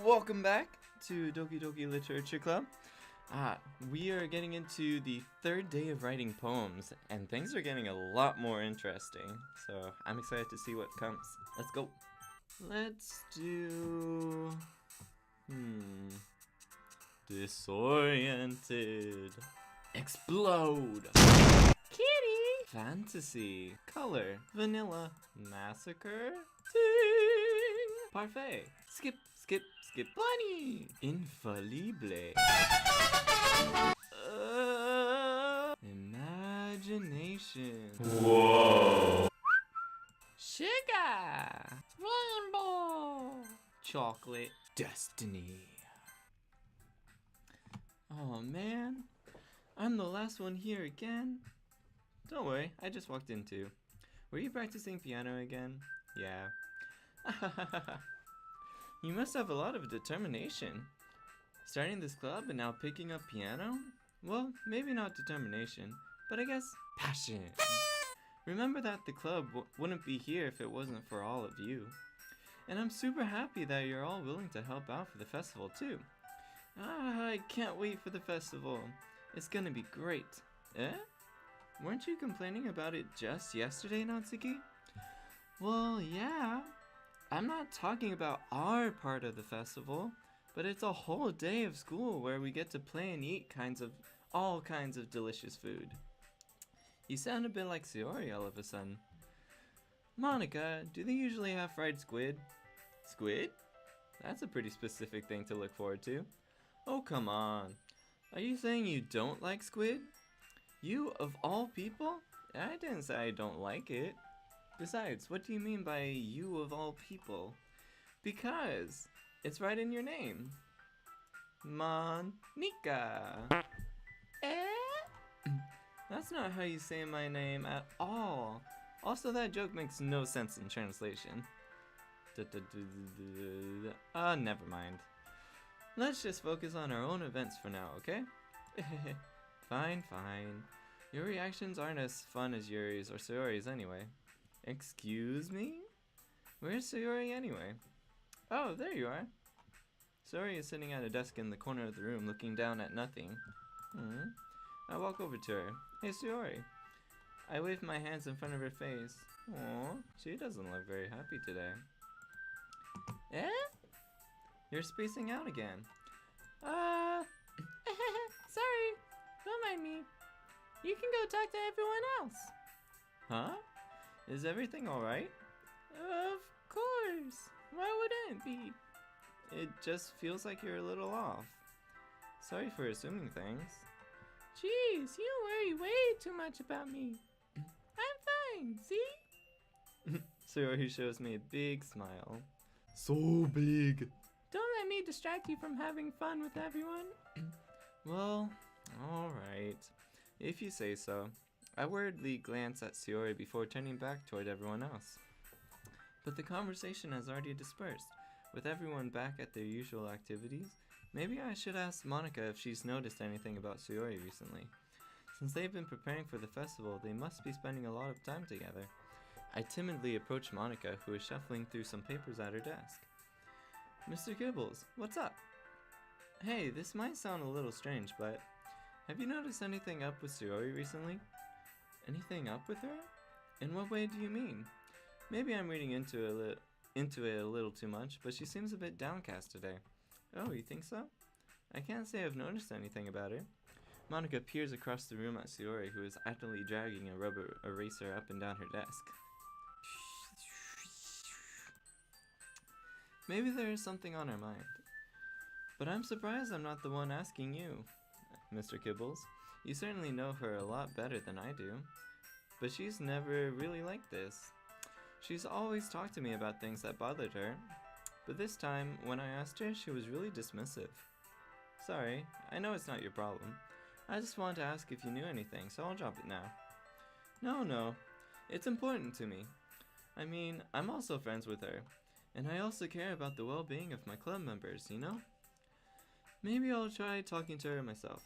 Welcome back to Doki Doki Literature Club. We are getting into the third day of writing poems, and things are getting a lot more interesting. So I'm excited to see what comes. Let's go. Let's do... Disoriented. Explode. Kitty. Fantasy. Color. Vanilla. Massacre. Ting. Parfait. Skip, skip, skip. Bunny. Infallible. Imagination. Whoa. Sugar. Rainbow. Chocolate. Destiny. Oh man, I'm the last one here again. Don't worry, I just walked in too. Were you practicing piano again? Yeah. You must have a lot of determination. Starting this club and now picking up piano? Well, maybe not determination, but I guess passion. Remember that the club wouldn't be here if it wasn't for all of you. And I'm super happy that you're all willing to help out for the festival too. I can't wait for the festival. It's gonna be great. Eh? Weren't you complaining about it just yesterday, Natsuki? Well, yeah. I'm not talking about our part of the festival, but it's a whole day of school where we get to play and eat all kinds of delicious food. You sound a bit like Sayori all of a sudden. Monica, do they usually have fried squid? Squid? That's a pretty specific thing to look forward to. Oh, come on. Are you saying you don't like squid? You, of all people? I didn't say I don't like it. Besides, what do you mean by you of all people? Because it's right in your name. Monica. Eh? That's not how you say my name at all. Also, that joke makes no sense in translation. Never mind. Let's just focus on our own events for now, okay? Fine, fine. Your reactions aren't as fun as Yuri's or Sayori's anyway. Excuse me? Where's Sayori anyway? Oh, there you are. Sayori is sitting at a desk in the corner of the room looking down at nothing. I walk over to her. Hey, Sayori. I wave my hands in front of her face. Aww, she doesn't look very happy today. Eh? You're spacing out again. Sorry. Don't mind me. You can go talk to everyone else. Huh? Is everything alright? Of course. Why wouldn't it be? It just feels like you're a little off. Sorry for assuming things. Jeez, you worry way too much about me. I'm fine, see? Sayori shows me a big smile. So big. Don't let me distract you from having fun with everyone. Well, alright. If you say so. I worriedly glance at Sayori before turning back toward everyone else. But the conversation has already dispersed. With everyone back at their usual activities, maybe I should ask Monica if she's noticed anything about Sayori recently. Since they've been preparing for the festival, they must be spending a lot of time together. I timidly approach Monica, who is shuffling through some papers at her desk. Mr. Gibbles, what's up? Hey, this might sound a little strange, but have you noticed anything up with Sayori recently? Anything up with her? In what way do you mean? Maybe I'm reading into it a little too much, but she seems a bit downcast today. Oh, you think so? I can't say I've noticed anything about her. Monica peers across the room at Sayori, who is actively dragging a rubber eraser up and down her desk. Maybe there is something on her mind. But I'm surprised I'm not the one asking you, Mr. Kibbles. You certainly know her a lot better than I do. But she's never really like this. She's always talked to me about things that bothered her. But this time, when I asked her, she was really dismissive. Sorry, I know it's not your problem. I just wanted to ask if you knew anything, so I'll drop it now. No, it's important to me. I mean, I'm also friends with her. And I also care about the well-being of my club members, you know? Maybe I'll try talking to her myself.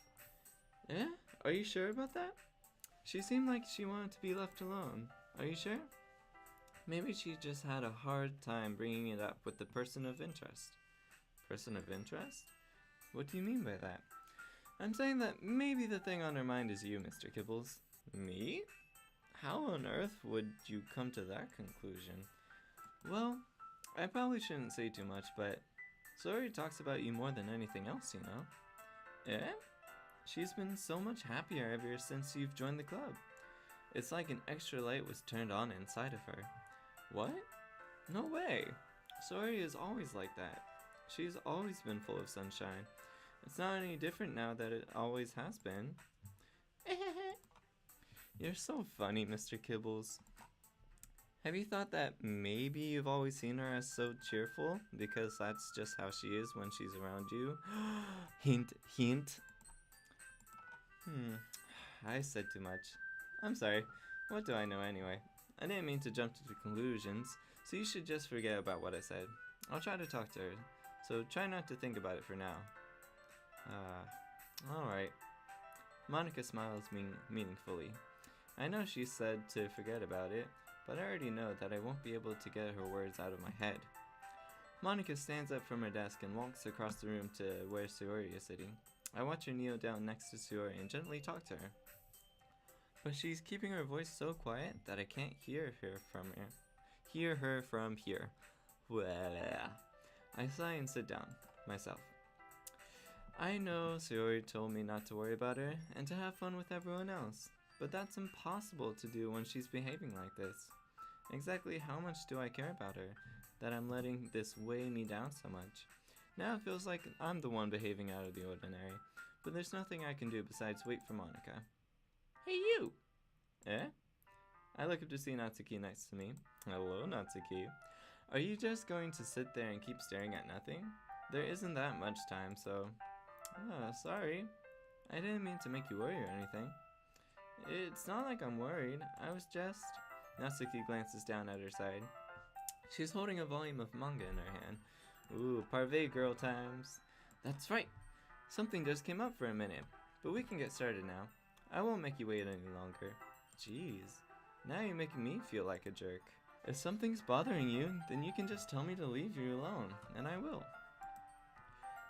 Eh? Are you sure about that? She seemed like she wanted to be left alone. Are you sure? Maybe she just had a hard time bringing it up with the person of interest. person of interest? What do you mean by that? I'm saying that maybe the thing on her mind is you, Mr. Kibbles. Me? How on earth would you come to that conclusion? Well, I probably shouldn't say too much, but Sayori talks about you more than anything else, you know. Eh? She's been so much happier ever since you've joined the club. It's like an extra light was turned on inside of her. What? No way. Sayori is always like that. She's always been full of sunshine. It's not any different now that it always has been. You're so funny, Mr. Kibbles. Have you thought that maybe you've always seen her as so cheerful? Because that's just how she is when she's around you. Hint, hint. I said too much. I'm sorry. What do I know anyway? I didn't mean to jump to conclusions, so you should just forget about what I said. I'll try to talk to her, so try not to think about it for now. Alright. Monica smiles meaningfully. I know she said to forget about it, but I already know that I won't be able to get her words out of my head. Monica stands up from her desk and walks across the room to where Sayori is sitting. I watch her kneel down next to Sayori and gently talk to her. But she's keeping her voice so quiet that I can't hear her from here. I sigh and sit down, myself. I know Sayori told me not to worry about her and to have fun with everyone else, but that's impossible to do when she's behaving like this. Exactly how much do I care about her, that I'm letting this weigh me down so much? Now it feels like I'm the one behaving out of the ordinary, but there's nothing I can do besides wait for Monica. Hey you! Eh? I look up to see Natsuki next to me. Hello, Natsuki. Are you just going to sit there and keep staring at nothing? There isn't that much time, so... sorry. I didn't mean to make you worry or anything. It's not like I'm worried. I was just... Natsuki glances down at her side. She's holding a volume of manga in her hand. Ooh, parfait girl times. That's right. Something just came up for a minute, but we can get started now. I won't make you wait any longer. Jeez, now you're making me feel like a jerk. If something's bothering you, then you can just tell me to leave you alone, and I will.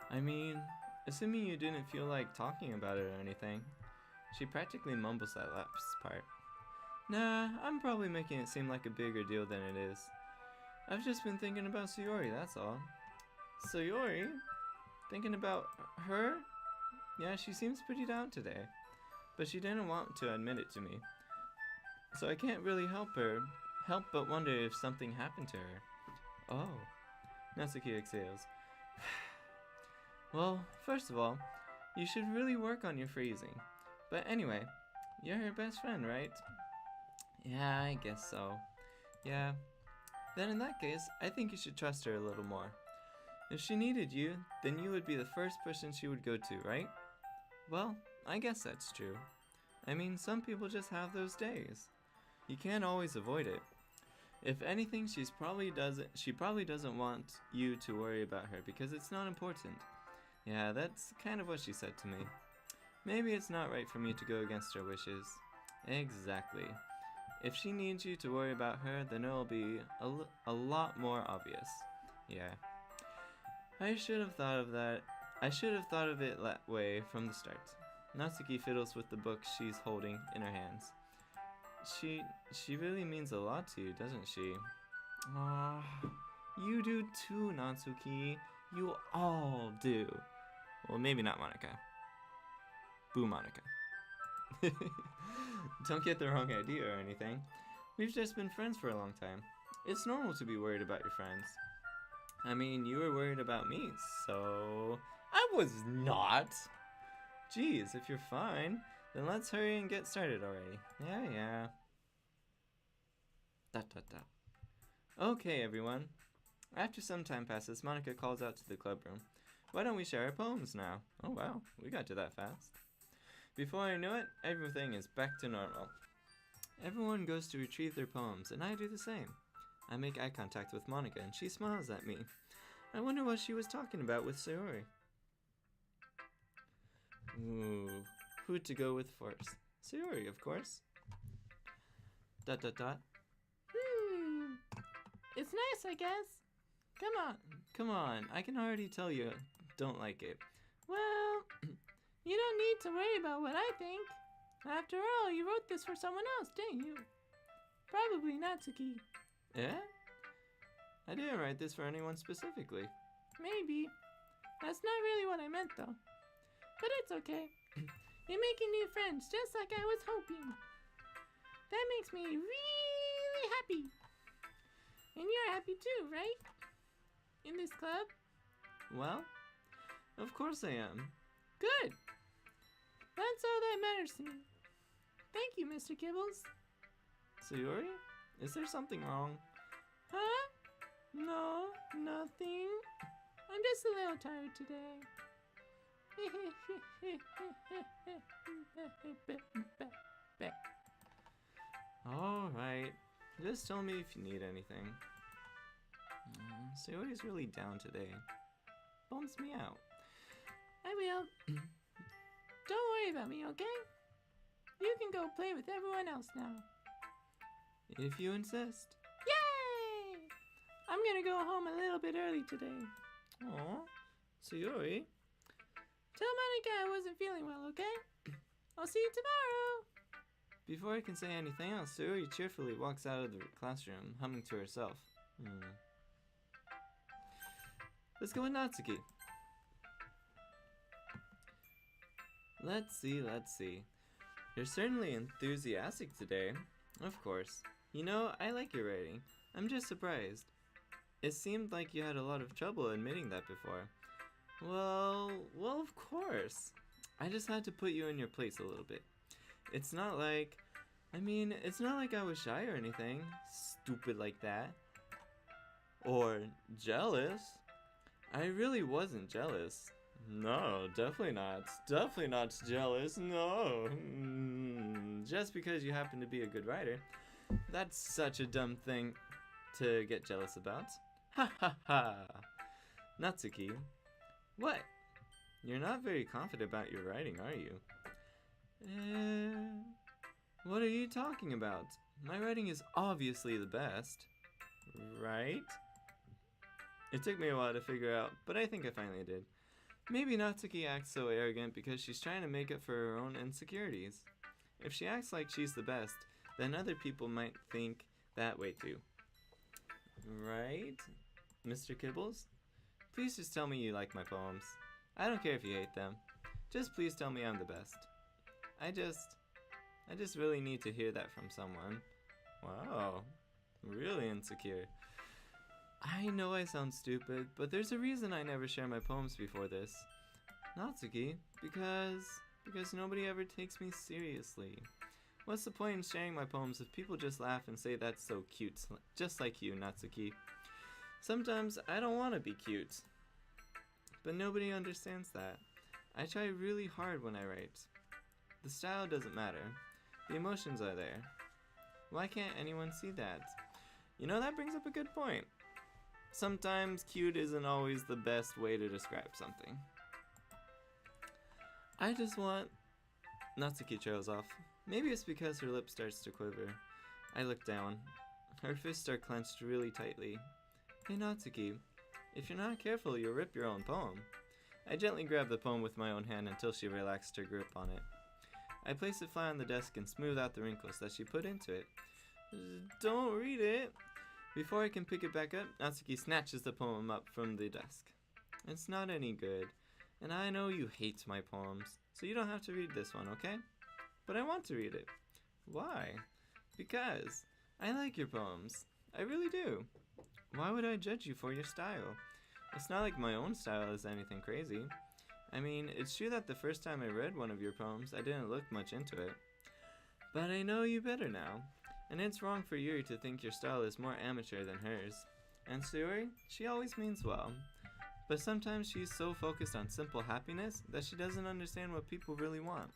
I mean, assuming you didn't feel like talking about it or anything. She practically mumbles that last part. Nah, I'm probably making it seem like a bigger deal than it is. I've just been thinking about Sayori, that's all. Sayori? Thinking about her? Yeah, she seems pretty down today. But she didn't want to admit it to me. So I can't really help but wonder if something happened to her. Oh. Natsuki exhales. Well, first of all, you should really work on your phrasing. But anyway, you're her best friend, right? Yeah, I guess so. Yeah. Then in that case, I think you should trust her a little more. If she needed you, then you would be the first person she would go to, right? Well, I guess that's true. I mean, some people just have those days. You can't always avoid it. If anything, she probably doesn't want you to worry about her because it's not important. Yeah, that's kind of what she said to me. Maybe it's not right for me to go against her wishes. Exactly. If she needs you to worry about her, then it'll be a lot more obvious. Yeah. I should have thought of that. I should have thought of it that way from the start. Natsuki fiddles with the book she's holding in her hands. She really means a lot to you, doesn't she? Aww, you do too, Natsuki. You all do. Well, maybe not Monica. Boo, Monica. Don't get the wrong idea or anything. We've just been friends for a long time. It's normal to be worried about your friends. I mean, you were worried about me, so... I was not! Geez, if you're fine, then let's hurry and get started already. Yeah. Okay, everyone. After some time passes, Monica calls out to the club room. Why don't we share our poems now? Oh wow, we got to that fast. Before I know it, everything is back to normal. Everyone goes to retrieve their poems, and I do the same. I make eye contact with Monica, and she smiles at me. I wonder what she was talking about with Sayori. Ooh, who to go with first? Sayori, of course. ... It's nice, I guess. Come on, I can already tell you don't like it. Well, you don't need to worry about what I think. After all, you wrote this for someone else, didn't you? Probably Natsuki. Eh? I didn't write this for anyone specifically. Maybe. That's not really what I meant, though. But it's okay. You're making new friends, just like I was hoping. That makes me really happy. And you're happy too, right? In this club? Well, of course I am. Good. That's all that matters to me. Thank you, Mr. Kibbles. Sayori? Is there something wrong? Huh? No, nothing. I'm just a little tired today. Alright. Just tell me if you need anything. Sayori's really down today. Bums me out. I will. Don't worry about me, okay? You can go play with everyone else now. If you insist. Yay! I'm gonna go home a little bit early today. Aw, Sayori. Tell Monica I wasn't feeling well, okay? I'll see you tomorrow. Before I can say anything else, Sayori cheerfully walks out of the classroom, humming to herself. Let's go with Natsuki. Let's see. You're certainly enthusiastic today. Of course. You know, I like your writing. I'm just surprised. It seemed like you had a lot of trouble admitting that before. Well, of course. I just had to put you in your place a little bit. It's not like I was shy or anything. Stupid like that. Or jealous. I really wasn't jealous. No, definitely not. Definitely not jealous. No. Just because you happen to be a good writer. That's such a dumb thing to get jealous about. Ha ha ha. Natsuki. What? You're not very confident about your writing, are you? What are you talking about? My writing is obviously the best. Right? It took me a while to figure out, but I think I finally did. Maybe Natsuki acts so arrogant because she's trying to make up for her own insecurities. If she acts like she's the best, then other people might think that way too. Right? Mr. Kibbles? Please just tell me you like my poems. I don't care if you hate them. Just please tell me I'm the best. I just really need to hear that from someone. Wow. Really insecure. I know I sound stupid, but there's a reason I never share my poems before this. Natsuki, because nobody ever takes me seriously. What's the point in sharing my poems if people just laugh and say that's so cute, just like you, Natsuki? Sometimes I don't want to be cute, but nobody understands that. I try really hard when I write. The style doesn't matter. The emotions are there. Why can't anyone see that? You know, that brings up a good point. Sometimes cute isn't always the best way to describe something. I just want... Natsuki trails off. Maybe it's because her lip starts to quiver. I look down. Her fists are clenched really tightly. Hey Natsuki, if you're not careful, you'll rip your own poem. I gently grab the poem with my own hand until she relaxed her grip on it. I place it flat on the desk and smooth out the wrinkles that she put into it. Don't read it! Before I can pick it back up, Natsuki snatches the poem up from the desk. It's not any good, and I know you hate my poems, so you don't have to read this one, okay? But I want to read it. Why? Because I like your poems. I really do. Why would I judge you for your style? It's not like my own style is anything crazy. I mean, it's true that the first time I read one of your poems, I didn't look much into it. But I know you better now. And it's wrong for Yuri to think your style is more amateur than hers. And Sayori, she always means well. But sometimes she's so focused on simple happiness that she doesn't understand what people really want.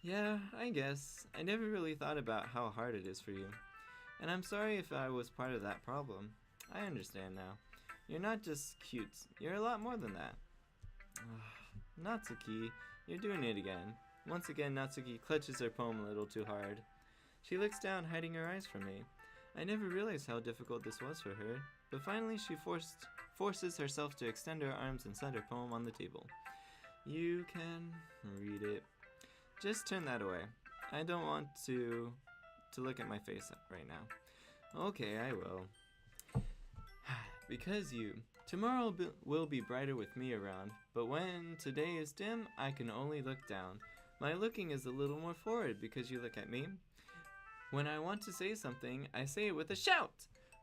Yeah, I guess. I never really thought about how hard it is for you. And I'm sorry if I was part of that problem. I understand now. You're not just cute. You're a lot more than that. Natsuki, you're doing it again. Once again, Natsuki clutches her poem a little too hard. She looks down, hiding her eyes from me. I never realized how difficult this was for her. but finally she forces herself to extend her arms and set her poem on the table. You can read it. Just turn that away. I don't want to look at my face right now. Okay, I will. Because you. Tomorrow will be brighter with me around, but when today is dim, I can only look down. My looking is a little more forward because you look at me. When I want to say something, I say it with a shout,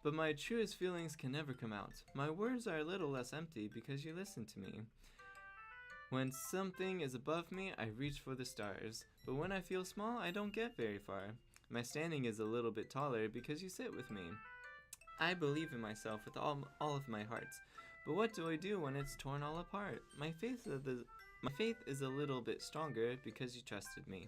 but my truest feelings can never come out. My words are a little less empty because you listen to me. When something is above me, I reach for the stars, but when I feel small, I don't get very far. My standing is a little bit taller because you sit with me. I believe in myself with all of my heart, but what do I do when it's torn all apart? My faith is a little bit stronger because you trusted me.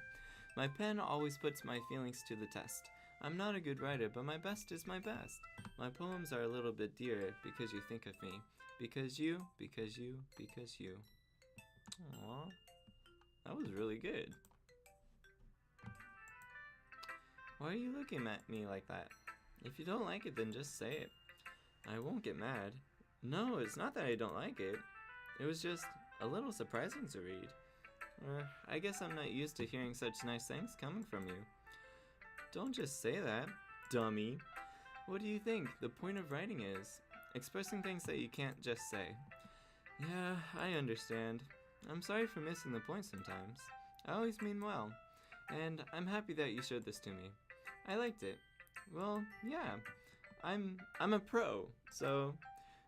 My pen always puts my feelings to the test. I'm not a good writer, but my best is my best. My poems are a little bit dearer because you think of me. Because you. Aww, that was really good. Why are you looking at me like that? If you don't like it, then just say it. I won't get mad. No, it's not that I don't like it. It was just a little surprising to read. I guess I'm not used to hearing such nice things coming from you. Don't just say that, dummy. What do you think the point of writing is? Expressing things that you can't just say. Yeah, I understand. I'm sorry for missing the point sometimes. I always mean well. And I'm happy that you showed this to me. I liked it. Well, yeah. I'm a pro, so...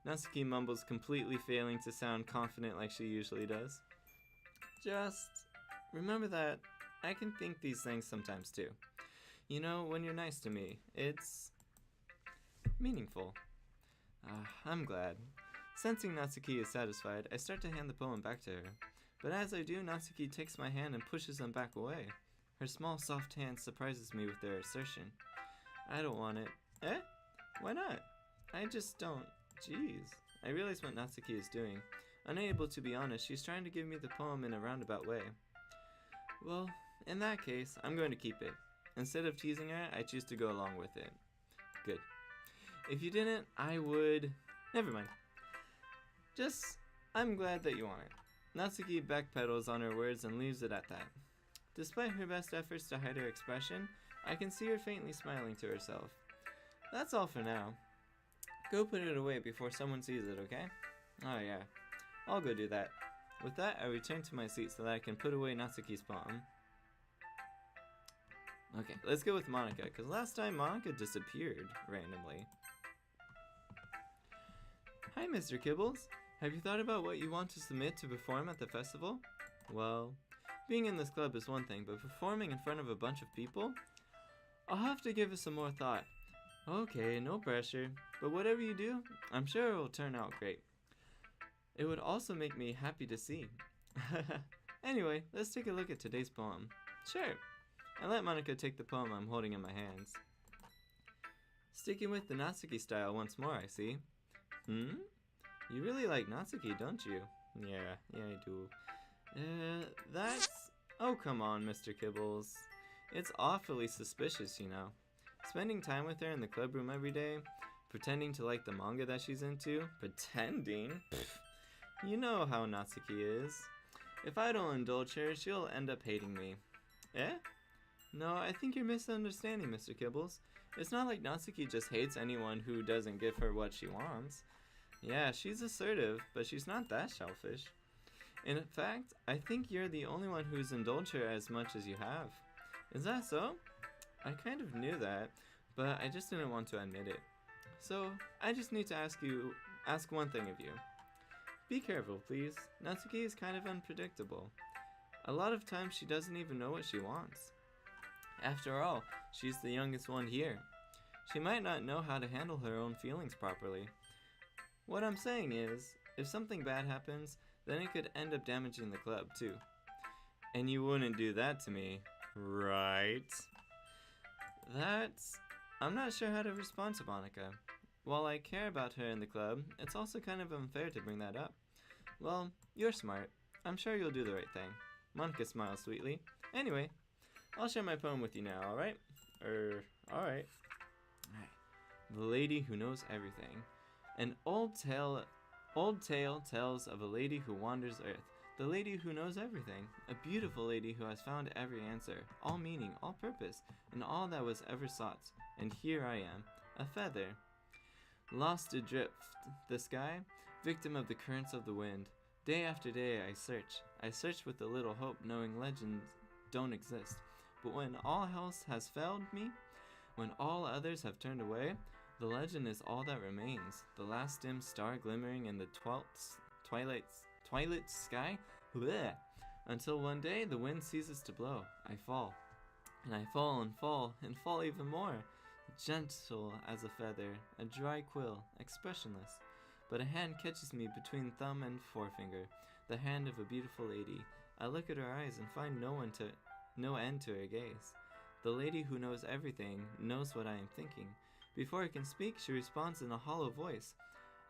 Natsuki mumbles, completely failing to sound confident like she usually does. Just remember that I can think these things sometimes too. You know, when you're nice to me, it's meaningful. I'm glad. Sensing Natsuki is satisfied, I start to hand the poem back to her. But as I do, Natsuki takes my hand and pushes them back away. Her small, soft hand surprises me with their assertion. I don't want it. Eh? Why not? I just don't. Jeez. I realize what Natsuki is doing. Unable to be honest, she's trying to give me the poem in a roundabout way. Well, in that case, I'm going to keep it. Instead of teasing her, I choose to go along with it. Good. If you didn't, I would... Never mind. I'm glad that you want it. Natsuki backpedals on her words and leaves it at that. Despite her best efforts to hide her expression, I can see her faintly smiling to herself. That's all for now. Go put it away before someone sees it, okay? Oh yeah, I'll go do that. With that, I return to my seat so that I can put away Natsuki's poem. Okay, let's go with Monica, because last time Monica disappeared randomly. Hi, Mr. Kibbles. Have you thought about what you want to submit to perform at the festival? Well, being in this club is one thing, but performing in front of a bunch of people? I'll have to give it some more thought. Okay, no pressure, but whatever you do, I'm sure it will turn out great. It would also make me happy to see. Anyway, let's take a look at today's poem. Sure. I let Monica take the poem I'm holding in my hands. Sticking with the Natsuki style once more, I see. You really like Natsuki, don't you? Yeah, I do. That's... Oh, come on, Mr. Kibbles. It's awfully suspicious, you know. Spending time with her in the club room every day, pretending to like the manga that she's into. Pretending? Pfft. You know how Natsuki is. If I don't indulge her, she'll end up hating me. Eh? No, I think you're misunderstanding, Mr. Kibbles. It's not like Natsuki just hates anyone who doesn't give her what she wants. Yeah, she's assertive, but she's not that selfish. In fact, I think you're the only one who's indulged her as much as you have. Is that so? I kind of knew that, but I just didn't want to admit it. So, I just need to ask one thing of you. Be careful, please. Natsuki is kind of unpredictable. A lot of times she doesn't even know what she wants. After all, she's the youngest one here. She might not know how to handle her own feelings properly. What I'm saying is, if something bad happens, then it could end up damaging the club too. And you wouldn't do that to me, right? I'm not sure how to respond to Monica. While I care about her in the club, it's also kind of unfair to bring that up. Well, you're smart. I'm sure you'll do the right thing. Monica smiles sweetly. Anyway, I'll share my poem with you now, alright? Alright. The lady who knows everything. An old tale tells of a lady who wanders earth, the lady who knows everything, a beautiful lady who has found every answer, all meaning, all purpose, and all that was ever sought. And here I am, a feather, lost adrift the sky, victim of the currents of the wind. Day after day I search with a little hope, knowing legends don't exist. But when all else has failed me, when all others have turned away, the legend is all that remains, the last dim star glimmering in the twilight sky. Bleh. Until one day the wind ceases to blow, I fall, and I fall and fall and fall even more, gentle as a feather, a dry quill, expressionless. But a hand catches me between thumb and forefinger, the hand of a beautiful lady. I look at her eyes and find no end to her gaze. The lady who knows everything knows what I am thinking. Before I can speak, she responds in a hollow voice.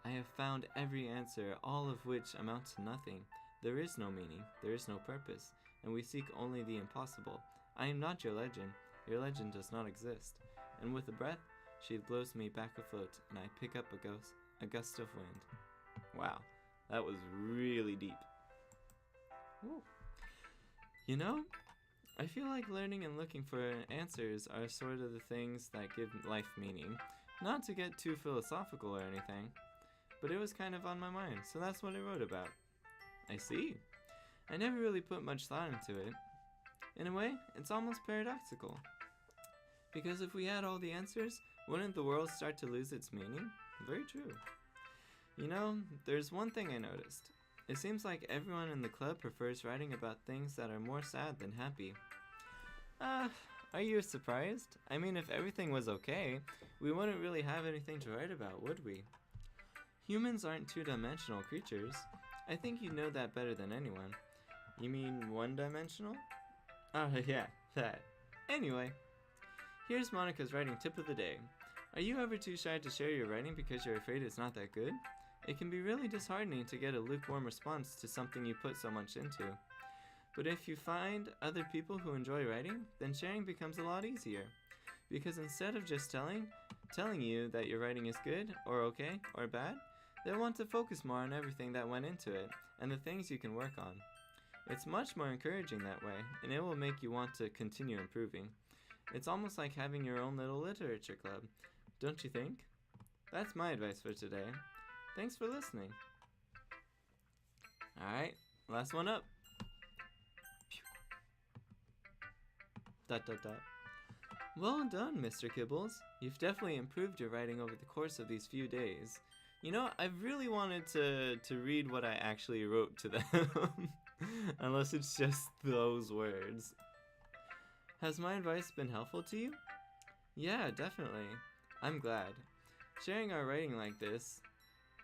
I have found every answer, all of which amount to nothing. There is no meaning, there is no purpose, and we seek only the impossible. I am not your legend does not exist. And with a breath, she blows me back afloat, and I pick up a gust of wind. Wow, that was really deep. Ooh. You know, I feel like learning and looking for answers are sort of the things that give life meaning. Not to get too philosophical or anything, but it was kind of on my mind, so that's what I wrote about. I see. I never really put much thought into it. In a way, it's almost paradoxical. Because if we had all the answers, wouldn't the world start to lose its meaning? Very true. You know, there's one thing I noticed. It seems like everyone in the club prefers writing about things that are more sad than happy. Are you surprised? I mean, if everything was okay, we wouldn't really have anything to write about, would we? Humans aren't two-dimensional creatures. I think you know that better than anyone. You mean one-dimensional? Oh, yeah, that. Anyway, here's Monica's writing tip of the day. Are you ever too shy to share your writing because you're afraid it's not that good? It can be really disheartening to get a lukewarm response to something you put so much into. But if you find other people who enjoy writing, then sharing becomes a lot easier. Because instead of just telling you that your writing is good, or okay, or bad, they'll want to focus more on everything that went into it, and the things you can work on. It's much more encouraging that way, and it will make you want to continue improving. It's almost like having your own little literature club, don't you think? That's my advice for today. Thanks for listening. Alright, last one up. Dot dot dot. Well done, Mr. Kibbles. You've definitely improved your writing over the course of these few days. You know, I've really wanted to read what I actually wrote to them. Unless it's just those words. Has my advice been helpful to you? Yeah, definitely. I'm glad. Sharing our writing like this,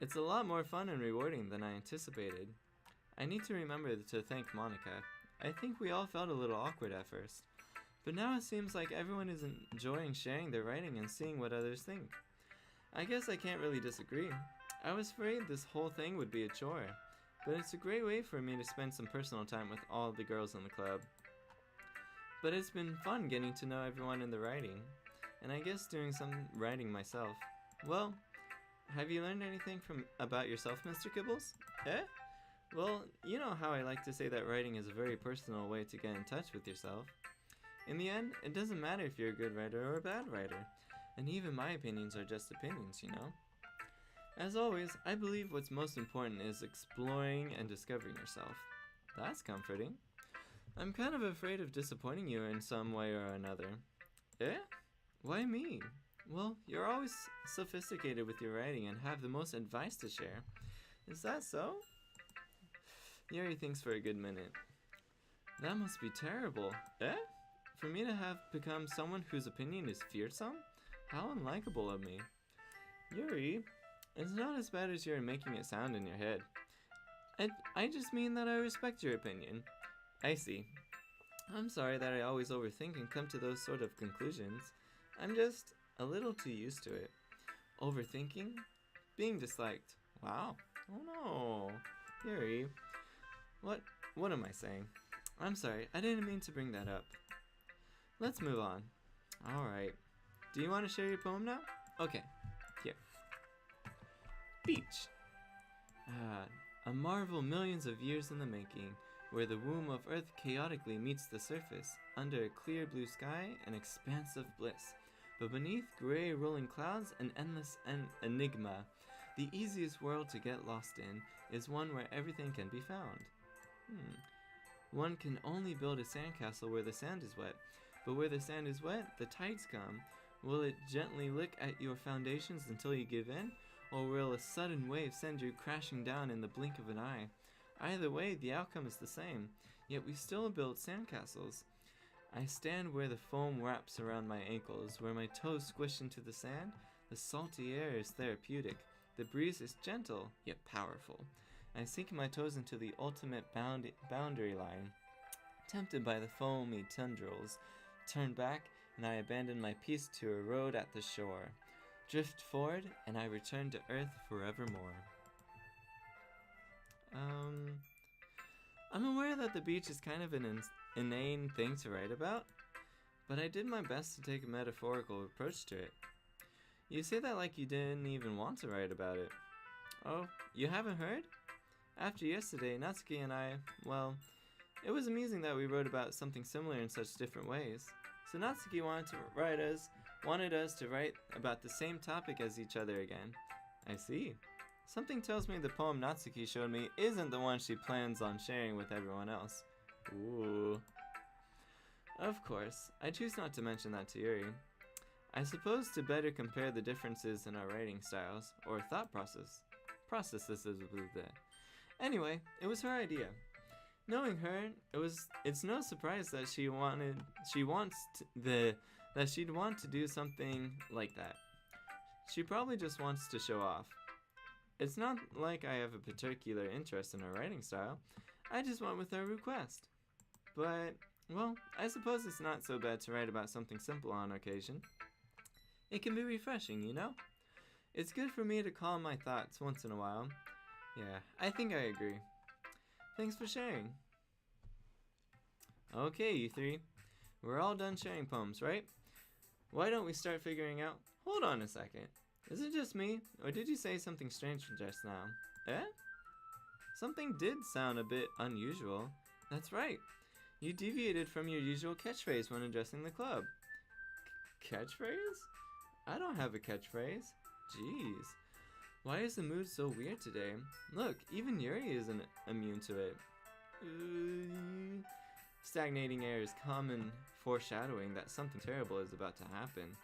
it's a lot more fun and rewarding than I anticipated. I need to remember to thank Monica. I think we all felt a little awkward at first. But now it seems like everyone is enjoying sharing their writing and seeing what others think. I guess I can't really disagree. I was afraid this whole thing would be a chore, but it's a great way for me to spend some personal time with all the girls in the club. But it's been fun getting to know everyone in the writing, and I guess doing some writing myself. Well, have you learned anything about yourself, Mr. Kibbles? Eh? Well, you know how I like to say that writing is a very personal way to get in touch with yourself. In the end, it doesn't matter if you're a good writer or a bad writer, and even my opinions are just opinions, you know? As always, I believe what's most important is exploring and discovering yourself. That's comforting. I'm kind of afraid of disappointing you in some way or another. Eh? Why me? Well, you're always sophisticated with your writing and have the most advice to share. Is that so? Yuri thinks for a good minute. That must be terrible. Eh? For me to have become someone whose opinion is fearsome? How unlikable of me. Yuri, it's not as bad as you're making it sound in your head. I just mean that I respect your opinion. I see. I'm sorry that I always overthink and come to those sort of conclusions. I'm just a little too used to it. Overthinking? Being disliked. Wow. Oh no. Yuri. What am I saying? I'm sorry, I didn't mean to bring that up. Let's move on. Alright. Do you want to share your poem now? Okay. Here. beach. A marvel millions of years in the making, where the womb of Earth chaotically meets the surface, under a clear blue sky, an expanse of bliss. But beneath gray rolling clouds, an endless enigma. The easiest world to get lost in is one where everything can be found. One can only build a sandcastle where the sand is wet, but where the sand is wet, the tides come. Will it gently lick at your foundations until you give in, or will a sudden wave send you crashing down in the blink of an eye? Either way, the outcome is the same, yet we still build sandcastles. I stand where the foam wraps around my ankles, where my toes squish into the sand. The salty air is therapeutic. The breeze is gentle, yet powerful. I sink my toes into the ultimate boundary line. Tempted by the foamy tendrils, turn back, and I abandon my peace to a road at the shore. Drift forward, and I return to Earth forevermore. I'm aware that the beach is kind of an inane thing to write about, but I did my best to take a metaphorical approach to it. You say that like you didn't even want to write about it. Oh, you haven't heard? After yesterday, Natsuki and I, well, it was amusing that we wrote about something similar in such different ways. So Natsuki wanted us to write about the same topic as each other again. I see. Something tells me the poem Natsuki showed me isn't the one she plans on sharing with everyone else. Ooh. Of course, I choose not to mention that to Yuri. I suppose to better compare the differences in our writing styles, or thought processes. Anyway, it was her idea. Knowing her, it's no surprise that she'd want to do something like that. She probably just wants to show off. It's not like I have a particular interest in her writing style. I just went with her request. But, well, I suppose it's not so bad to write about something simple on occasion. It can be refreshing, you know? It's good for me to calm my thoughts once in a while. Yeah, I think I agree. Thanks for sharing. Okay, you three. We're all done sharing poems, right? Why don't we start figuring out... Hold on a second. Is it just me, or did you say something strange just now? Eh? Something did sound a bit unusual. That's right. You deviated from your usual catchphrase when addressing the club. Catchphrase? I don't have a catchphrase. Jeez. Why is the mood so weird today? Look, even Yuri isn't immune to it. Stagnating air is common foreshadowing that something terrible is about to happen.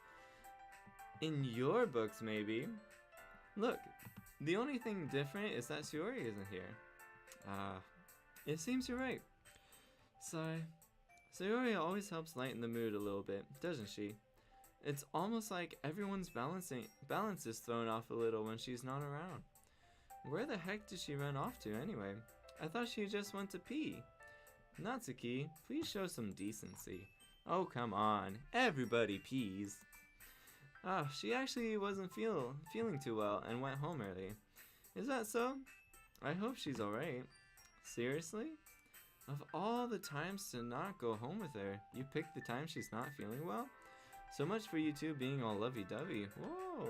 In your books, maybe. Look, the only thing different is that SAYORI isn't here. It seems you're right. Sigh. SAYORI always helps lighten the mood a little bit, doesn't she? It's almost like everyone's balance is thrown off a little when she's not around. Where the heck did she run off to anyway? I thought she just went to pee. Natsuki, please show some decency. Oh, come on. Everybody pees. She actually wasn't feeling too well and went home early. Is that so? I hope she's alright. Seriously? Of all the times to not go home with her, you picked the time she's not feeling well? So much for you two being all lovey-dovey. Whoa.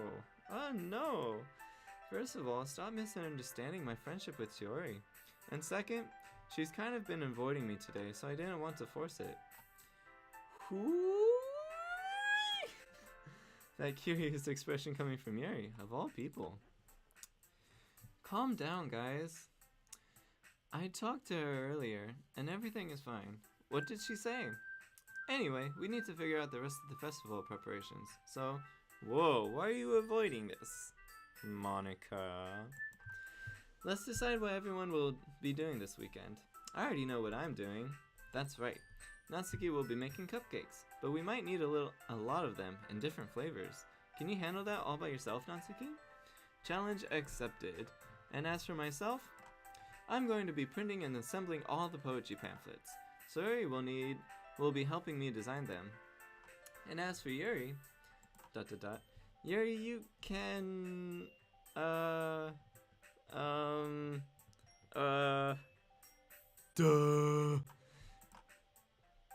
Oh no. First of all, stop misunderstanding my friendship with SAYORI. And second, she's kind of been avoiding me today, so I didn't want to force it. That curious expression coming from Yuri, of all people. Calm down, guys. I talked to her earlier, and everything is fine. What did she say? Anyway, we need to figure out the rest of the festival preparations. So, whoa, why are you avoiding this, Monica? Let's decide what everyone will be doing this weekend. I already know what I'm doing. That's right. Natsuki will be making cupcakes, but we might need a lot of them in different flavors. Can you handle that all by yourself, Natsuki? Challenge accepted. And as for myself, I'm going to be printing and assembling all the poetry pamphlets. SAYORI will be helping me design them. And as for Yuri, Yuri, you can,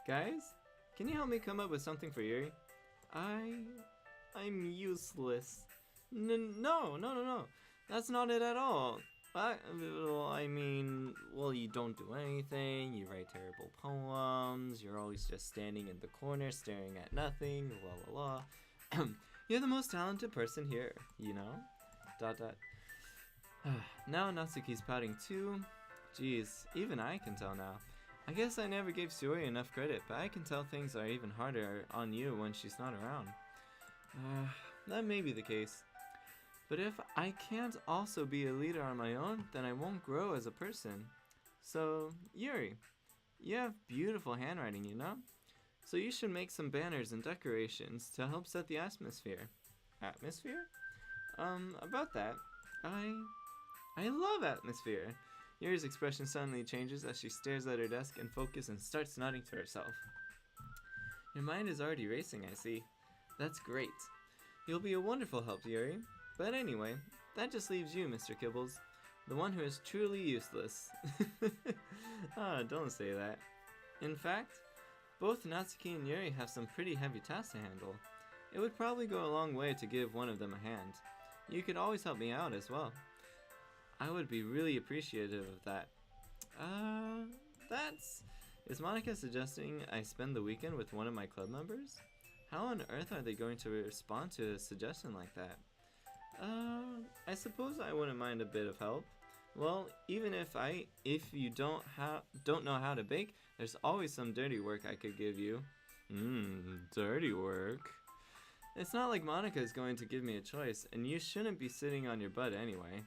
Guys, can you help me come up with something for Yuri? I'm useless. No. That's not it at all. I mean, well, you don't do anything, you write terrible poems, you're always just standing in the corner staring at nothing, la la la. You're the most talented person here, you know? Dot dot. Now Natsuki's pouting too. Jeez, even I can tell now. I guess I never gave Sayori enough credit, but I can tell things are even harder on you when she's not around. That may be the case. But if I can't also be a leader on my own, then I won't grow as a person. So, Yuri, you have beautiful handwriting, you know? So you should make some banners and decorations to help set the atmosphere. Atmosphere? About that, I love atmosphere. Yuri's expression suddenly changes as she stares at her desk and focuses and starts nodding to herself. Your mind is already racing, I see. That's great. You'll be a wonderful help, Yuri. But anyway, that just leaves you, Mr. Kibbles, the one who is truly useless. Don't say that. In fact, both Natsuki and Yuri have some pretty heavy tasks to handle. It would probably go a long way to give one of them a hand. You could always help me out as well. I would be really appreciative of that. Is Monica suggesting I spend the weekend with one of my club members? How on earth are they going to respond to a suggestion like that? I suppose I wouldn't mind a bit of help. Well, even if you don't know how to bake, there's always some dirty work I could give you. Dirty work? It's not like Monica is going to give me a choice, and you shouldn't be sitting on your butt anyway.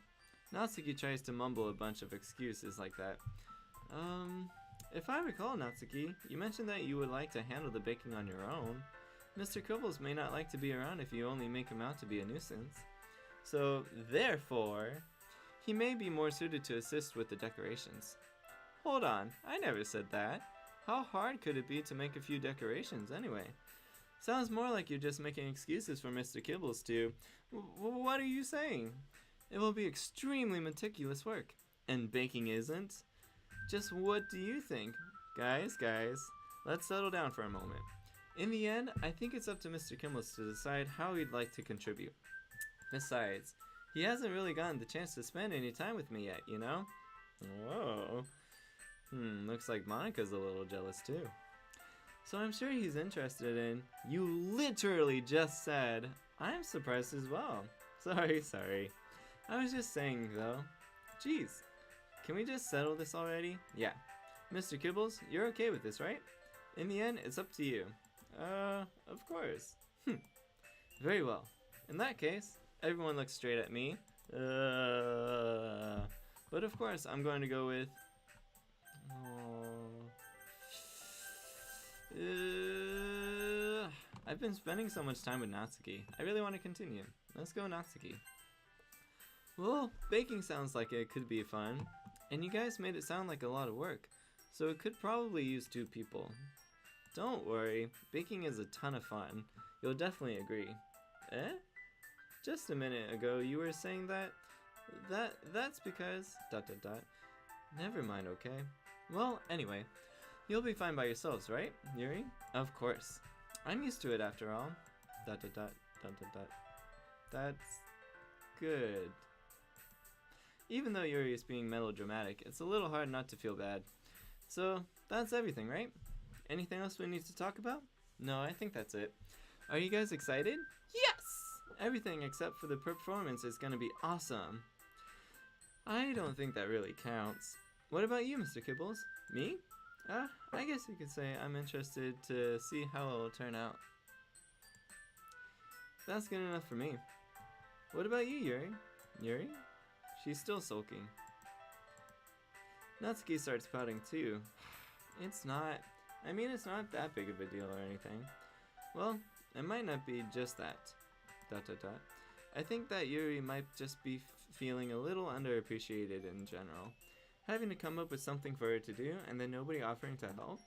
Natsuki tries to mumble a bunch of excuses like that. If I recall, Natsuki, you mentioned that you would like to handle the baking on your own. Mr. Kibbles may not like to be around if you only make him out to be a nuisance. So, therefore, he may be more suited to assist with the decorations. Hold on, I never said that. How hard could it be to make a few decorations anyway? Sounds more like you're just making excuses for Mr. Kibbles to... What are you saying? It will be extremely meticulous work. And baking isn't? Just what do you think? Guys, let's settle down for a moment. In the end, I think it's up to Mr. Kibbles to decide how he'd like to contribute. Besides, he hasn't really gotten the chance to spend any time with me yet, you know? Whoa. Looks like Monica's a little jealous too. So I'm sure he's interested in... You literally just said, I'm surprised as well. Sorry. I was just saying though. Jeez, can we just settle this already? Yeah. Mr. Kibbles, you're okay with this, right? In the end, it's up to you. Of course. Very well. In that case, everyone looks straight at me. But of course, I'm going to go with... I've been spending so much time with Natsuki. I really want to continue. Let's go, Natsuki. Well, baking sounds like it could be fun. And you guys made it sound like a lot of work. So it could probably use 2 people. Don't worry, baking is a ton of fun. You'll definitely agree. Eh? Just a minute ago, you were saying that's because... ... Never mind, okay? Well, anyway, you'll be fine by yourselves, right, Yuri? Of course. I'm used to it after all. ... That's... good. Even though Yuri is being melodramatic, it's a little hard not to feel bad. So, that's everything, right? Anything else we need to talk about? No, I think that's it. Are you guys excited? Yes! Everything except for the performance is gonna be awesome. I don't think that really counts. What about you, Mr. Kibbles? Me? I guess you could say I'm interested to see how it will turn out. That's good enough for me. What about you, Yuri? Yuri? She's still sulking. Natsuki starts pouting too. It's not that big of a deal or anything. Well, it might not be just that. ... I think that Yuri might just be feeling a little underappreciated in general. Having to come up with something for her to do and then nobody offering to help?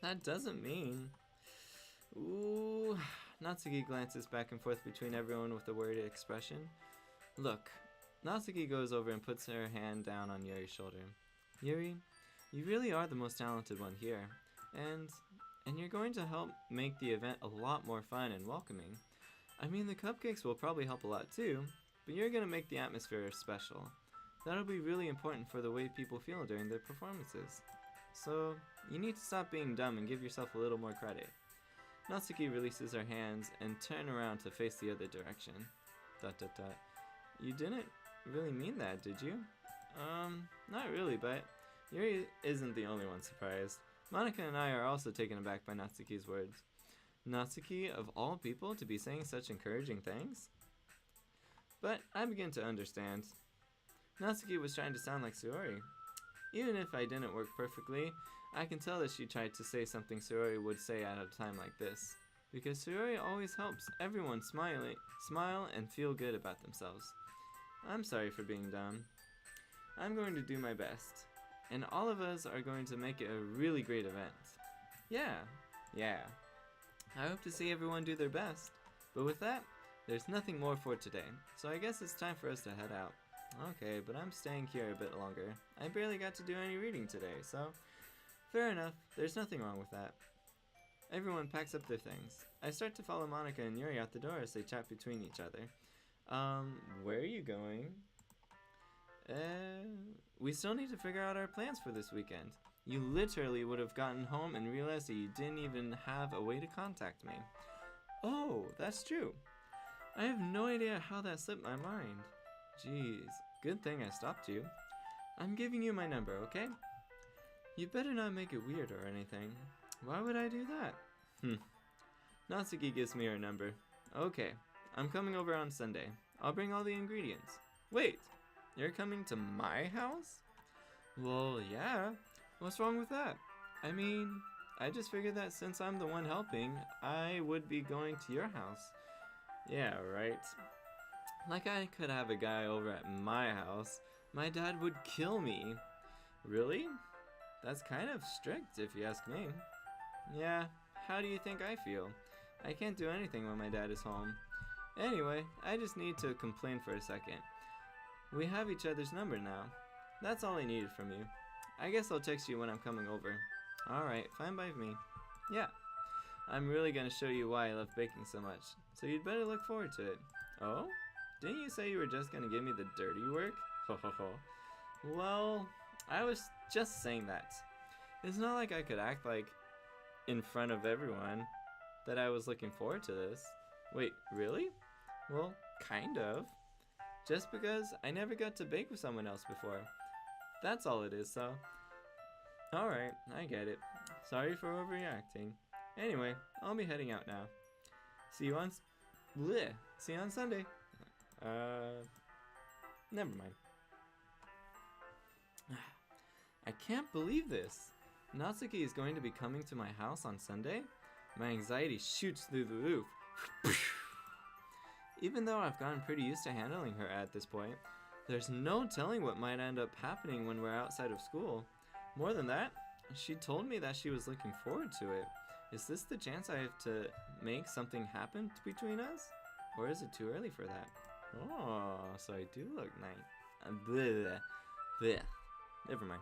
That doesn't mean... Ooh... Natsuki glances back and forth between everyone with a worried expression. Look, Natsuki goes over and puts her hand down on Yuri's shoulder. Yuri, you really are the most talented one here, and you're going to help make the event a lot more fun and welcoming. I mean, the cupcakes will probably help a lot too. but you're gonna make the atmosphere special. That'll be really important for the way people feel during their performances. So, you need to stop being dumb and give yourself a little more credit. Natsuki releases her hands and turn around to face the other direction. ... You didn't really mean that, did you? Not really, but Yuri isn't the only one surprised. Monika and I are also taken aback by Natsuki's words. Natsuki, of all people, to be saying such encouraging things? But I begin to understand. Natsuki was trying to sound like Sayori. Even if I didn't work perfectly, I can tell that she tried to say something Sayori would say at a time like this. Because Sayori always helps everyone smile and feel good about themselves. I'm sorry for being dumb. I'm going to do my best. And all of us are going to make it a really great event. Yeah. I hope to see everyone do their best. But with that, there's nothing more for today. So I guess it's time for us to head out. Okay, but I'm staying here a bit longer. I barely got to do any reading today, so fair enough. There's nothing wrong with that. Everyone packs up their things. I start to follow Monika and Yuri out the door as they chat between each other. Where are you going? We still need to figure out our plans for this weekend. You literally would have gotten home and realized that you didn't even have a way to contact me. Oh, that's true. I have no idea how that slipped my mind. Jeez, good thing I stopped you. I'm giving you my number, okay? You better not make it weird or anything. Why would I do that? Natsuki gives me her number. Okay, I'm coming over on Sunday. I'll bring all the ingredients. Wait, you're coming to my house? Well, yeah. What's wrong with that? I mean, I just figured that since I'm the one helping, I would be going to your house. Yeah, right. Like I could have a guy over at my house. My dad would kill me. Really? That's kind of strict if you ask me. Yeah, how do you think I feel? I can't do anything when my dad is home. Anyway, I just need to complain for a second. We have each other's number now. That's all I needed from you. I guess I'll text you when I'm coming over. Alright, fine by me. Yeah, I'm really gonna show you why I love baking so much, so you'd better look forward to it. Oh? Didn't you say you were just gonna give me the dirty work? Ho ho ho. Well, I was just saying that. It's not like I could act like in front of everyone that I was looking forward to this. Wait, really? Well, kind of. Just because I never got to bake with someone else before. That's all it is, so. Alright, I get it. Sorry for overreacting. Anyway, I'll be heading out now. See you on Sunday. Never mind. I can't believe this. Natsuki is going to be coming to my house on Sunday? My anxiety shoots through the roof. Even though I've gotten pretty used to handling her at this point, there's no telling what might end up happening when we're outside of school. More than that, she told me that she was looking forward to it. Is this the chance I have to make something happen between us? Or is it too early for that? Oh, so I do look nice. Bleh. Never mind.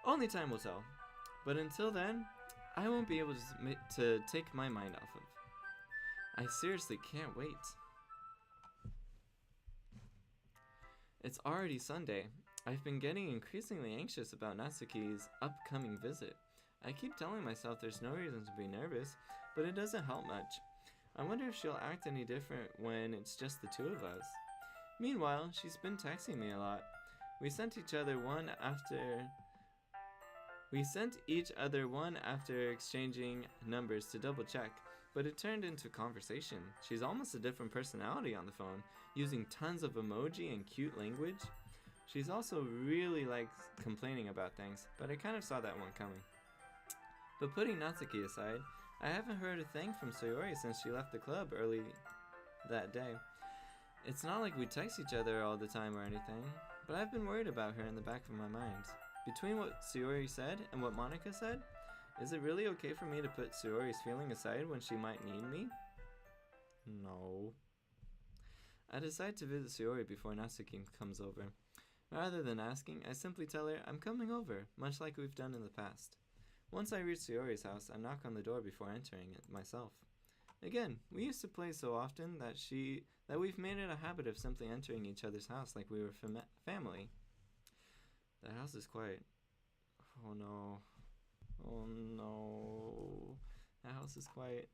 Only time will tell. But until then, I won't be able to take my mind off of. I seriously can't wait. It's already Sunday. I've been getting increasingly anxious about Natsuki's upcoming visit. I keep telling myself there's no reason to be nervous, but it doesn't help much. I wonder if she'll act any different when it's just the two of us. Meanwhile, she's been texting me a lot. We sent each other one after exchanging numbers to double check, but it turned into conversation. She's almost a different personality on the phone, using tons of emoji and cute language. She's also really likes complaining about things, but I kind of saw that one coming. But putting Natsuki aside, I haven't heard a thing from Sayori since she left the club early that day. It's not like we text each other all the time or anything, but I've been worried about her in the back of my mind. Between what Sayori said and what Monika said, is it really okay for me to put Sayori's feeling aside when she might need me? No. I decide to visit Sayori before Natsuki comes over. Rather than asking, I simply tell her I'm coming over, much like we've done in the past. Once I reach Sayori's house, I knock on the door before entering it myself. Again, we used to play so often that that we've made it a habit of simply entering each other's house like we were family. The house is quiet. Oh no. Oh no. The house is quiet.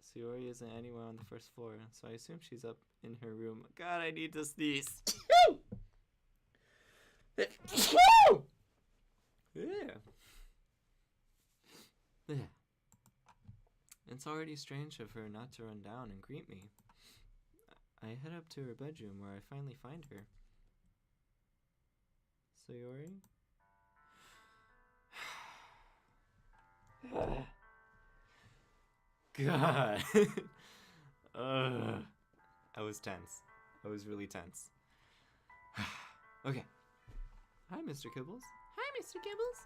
Sayori isn't anywhere on the first floor, so I assume she's up in her room. God, I need to sneeze. Yeah. It's already strange of her not to run down and greet me. I head up to her bedroom where I finally find her. Sayori? God. I was tense. I was really tense. Okay. Hi, Mr. Kibbles. Hi, Mr. Kibbles.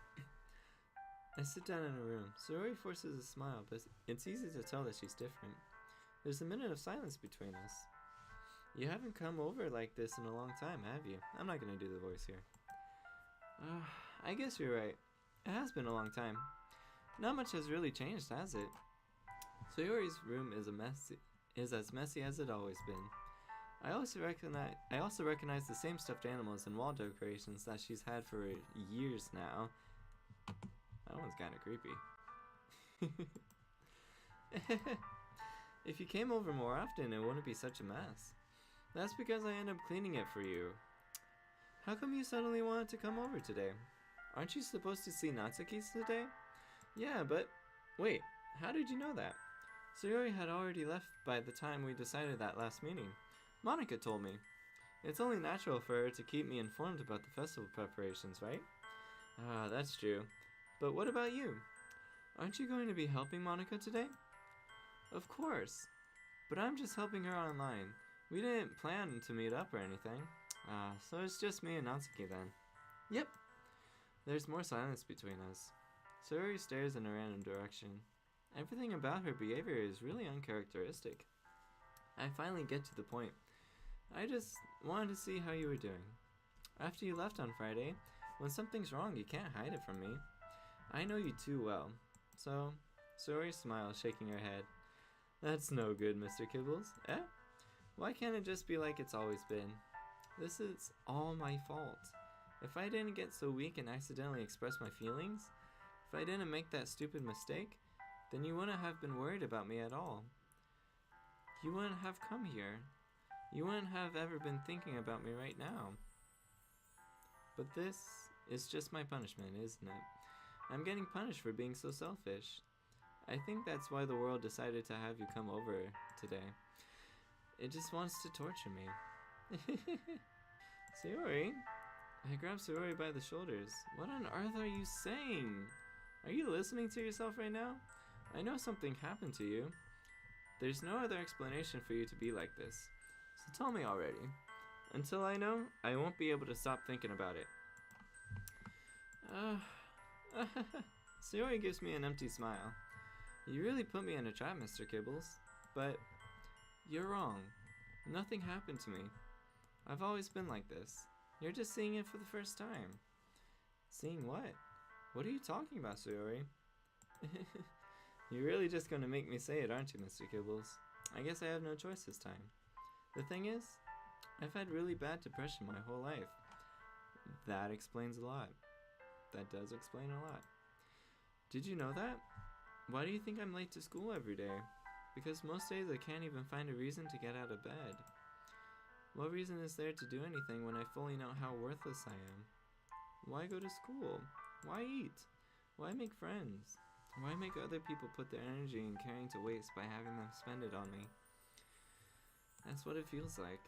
I sit down in her room. Sayori forces a smile, but it's easy to tell that she's different. There's a minute of silence between us. You haven't come over like this in a long time, have you? I'm not going to do the voice here. I guess you're right. It has been a long time. Not much has really changed, has it? Sayori's room is as messy as it always been. I also recognize the same stuffed animals and wall decorations that she's had for years now. That one's kind of creepy. If you came over more often, it wouldn't be such a mess. That's because I end up cleaning it for you. How come you suddenly wanted to come over today? Aren't you supposed to see Natsuki today? Yeah, but wait, how did you know that? Sayori had already left by the time we decided that last meeting. Monica told me. It's only natural for her to keep me informed about the festival preparations, right? Ah, that's true. But what about you? Aren't you going to be helping Monica today? Of course. But I'm just helping her online. We didn't plan to meet up or anything. So it's just me and Natsuki then. Yep. There's more silence between us. Sayori stares in a random direction. Everything about her behavior is really uncharacteristic. I finally get to the point. I just wanted to see how you were doing. After you left on Friday, when something's wrong, you can't hide it from me. I know you too well. So, Sayori smiles, shaking her head. That's no good, Mr. Kibbles. Eh? Why can't it just be like it's always been? This is all my fault. If I didn't get so weak and accidentally express my feelings, if I didn't make that stupid mistake, then you wouldn't have been worried about me at all. You wouldn't have come here. You wouldn't have ever been thinking about me right now. But this is just my punishment, isn't it? I'm getting punished for being so selfish. I think that's why the world decided to have you come over today. It just wants to torture me. Sayori? I grab Sayori by the shoulders. What on earth are you saying? Are you listening to yourself right now? I know something happened to you. There's no other explanation for you to be like this. So tell me already. Until I know, I won't be able to stop thinking about it. Sayori gives me an empty smile. You really put me in a trap, Mr. Kibbles. But you're wrong. Nothing happened to me. I've always been like this. You're just seeing it for the first time. Seeing what? What are you talking about, Sayori? You're really just gonna make me say it, aren't you, Mr. Kibbles? I guess I have no choice this time. The thing is, I've had really bad depression my whole life. That explains a lot. That does explain a lot. Did you know that? Why do you think I'm late to school every day? Because most days I can't even find a reason to get out of bed. What reason is there to do anything when I fully know how worthless I am? Why go to school? Why eat? Why make friends? Why make other people put their energy and caring to waste by having them spend it on me? That's what it feels like,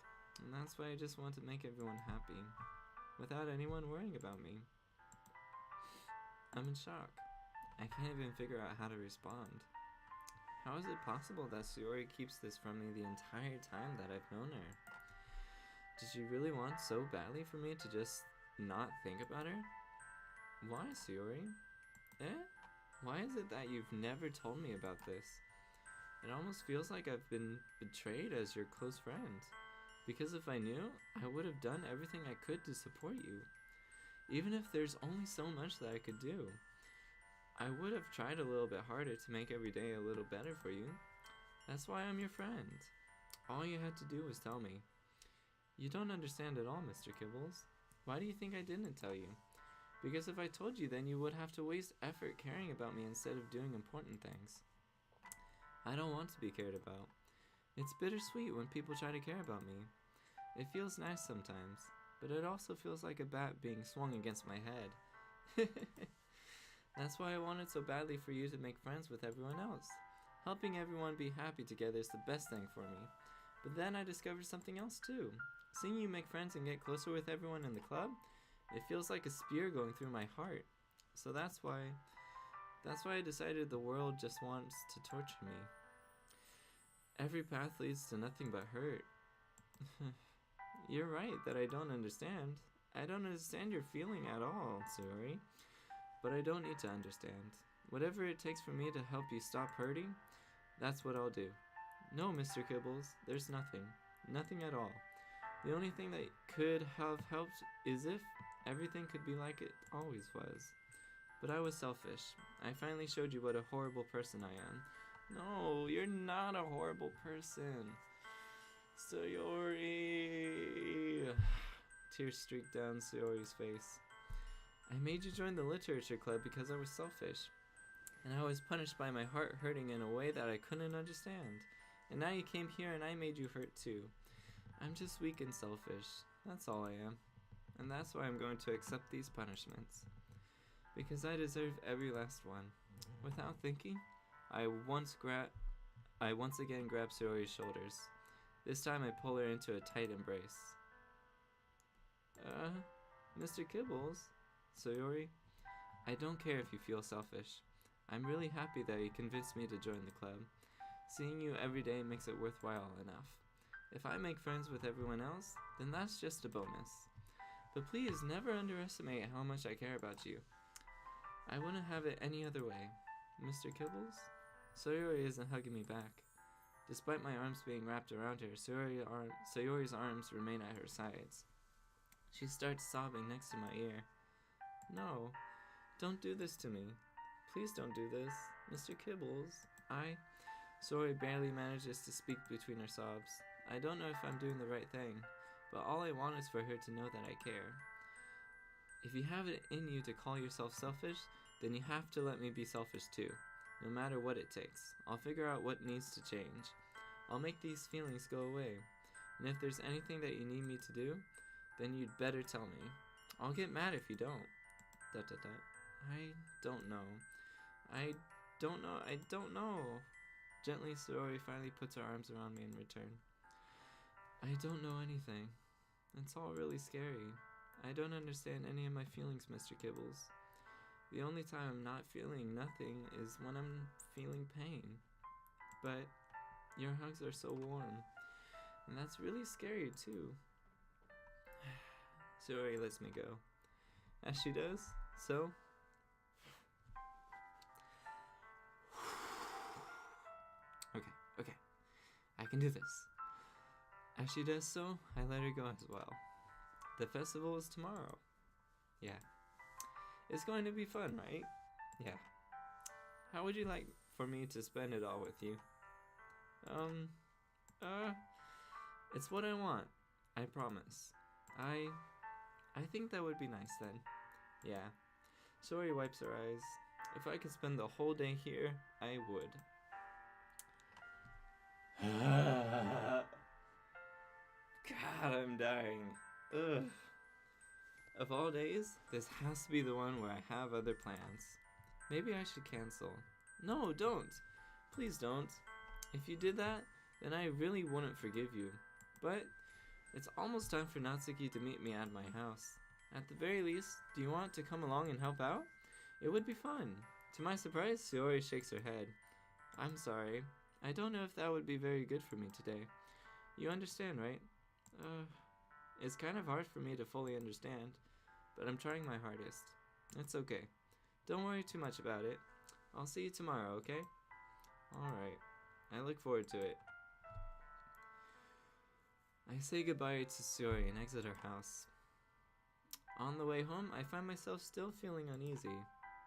and that's why I just want to make everyone happy, without anyone worrying about me. I'm in shock. I can't even figure out how to respond. How is it possible that Sayori keeps this from me the entire time that I've known her? Did she really want so badly for me to just not think about her? Why, Sayori? Eh? Why is it that you've never told me about this? It almost feels like I've been betrayed as your close friend. Because if I knew, I would have done everything I could to support you. Even if there's only so much that I could do. I would have tried a little bit harder to make every day a little better for you. That's why I'm your friend. All you had to do was tell me. You don't understand at all, Mr. Kibbles. Why do you think I didn't tell you? Because if I told you, then you would have to waste effort caring about me instead of doing important things. I don't want to be cared about. It's bittersweet when people try to care about me. It feels nice sometimes, but it also feels like a bat being swung against my head. That's why I wanted so badly for you to make friends with everyone else. Helping everyone be happy together is the best thing for me. But then I discovered something else too. Seeing you make friends and get closer with everyone in the club, it feels like a spear going through my heart. So that's why I decided the world just wants to torture me. Every path leads to nothing but hurt. You're right that I don't understand. I don't understand your feeling at all, Sayori. But I don't need to understand. Whatever it takes for me to help you stop hurting, that's what I'll do. No, Mr. Kibbles, there's nothing. Nothing at all. The only thing that could have helped is if everything could be like it always was. But I was selfish. I finally showed you what a horrible person I am. No, you're not a horrible person. Sayori. Tears streaked down Sayori's face. I made you join the literature club because I was selfish. And I was punished by my heart hurting in a way that I couldn't understand. And now you came here and I made you hurt too. I'm just weak and selfish. That's all I am. And that's why I'm going to accept these punishments. Because I deserve every last one. Without thinking, I once again grab Sayori's shoulders. This time I pull her into a tight embrace. Mr. Kibbles? Sayori? I don't care if you feel selfish. I'm really happy that you convinced me to join the club. Seeing you every day makes it worthwhile enough. If I make friends with everyone else, then that's just a bonus. But please never underestimate how much I care about you. I wouldn't have it any other way. Mr. Kibbles? Sayori isn't hugging me back. Despite my arms being wrapped around her, Sayori's arms remain at her sides. She starts sobbing next to my ear. No, don't do this to me. Please don't do this, Mr. Kibbles. Sayori barely manages to speak between her sobs. I don't know if I'm doing the right thing, but all I want is for her to know that I care. If you have it in you to call yourself selfish, then you have to let me be selfish too, no matter what it takes. I'll figure out what needs to change. I'll make these feelings go away, and if there's anything that you need me to do, then you'd better tell me. I'll get mad if you don't. I don't know. I don't know. Gently, Sayori finally puts her arms around me in return. I don't know anything. It's all really scary. I don't understand any of my feelings, Mr. Kibbles. The only time I'm not feeling nothing is when I'm feeling pain. But your hugs are so warm, and that's really scary too. Sayori lets me go. As she does, so... Okay. I can do this. As she does so, I let her go as well. The festival is tomorrow. Yeah. It's going to be fun, right? Yeah. How would you like for me to spend it all with you? It's what I want. I promise. I think that would be nice then. Yeah. Sayori wipes her eyes. If I could spend the whole day here, I would. God, I'm dying. Ugh. Of all days, this has to be the one where I have other plans. Maybe I should cancel. No, don't. Please don't. If you did that, then I really wouldn't forgive you. But it's almost time for Natsuki to meet me at my house. At the very least, do you want to come along and help out? It would be fun. To my surprise, Sayori shakes her head. I'm sorry. I don't know if that would be very good for me today. You understand, right? It's kind of hard for me to fully understand, but I'm trying my hardest. It's okay. Don't worry too much about it. I'll see you tomorrow, okay? Alright. I look forward to it. I say goodbye to Sayori and exit her house. On the way home, I find myself still feeling uneasy,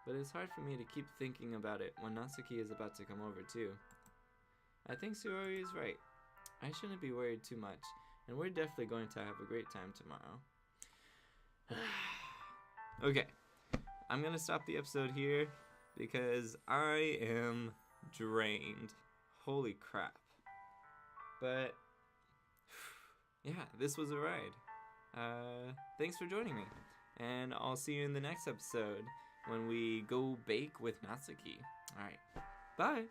but it's hard for me to keep thinking about it when Natsuki is about to come over too. I think Sayori is right. I shouldn't be worried too much, and we're definitely going to have a great time tomorrow. Okay, I'm gonna stop the episode here because I am drained. Holy crap. But yeah, this was a ride. Thanks for joining me, and I'll see you in the next episode when we go bake with Natsuki. Alright, bye!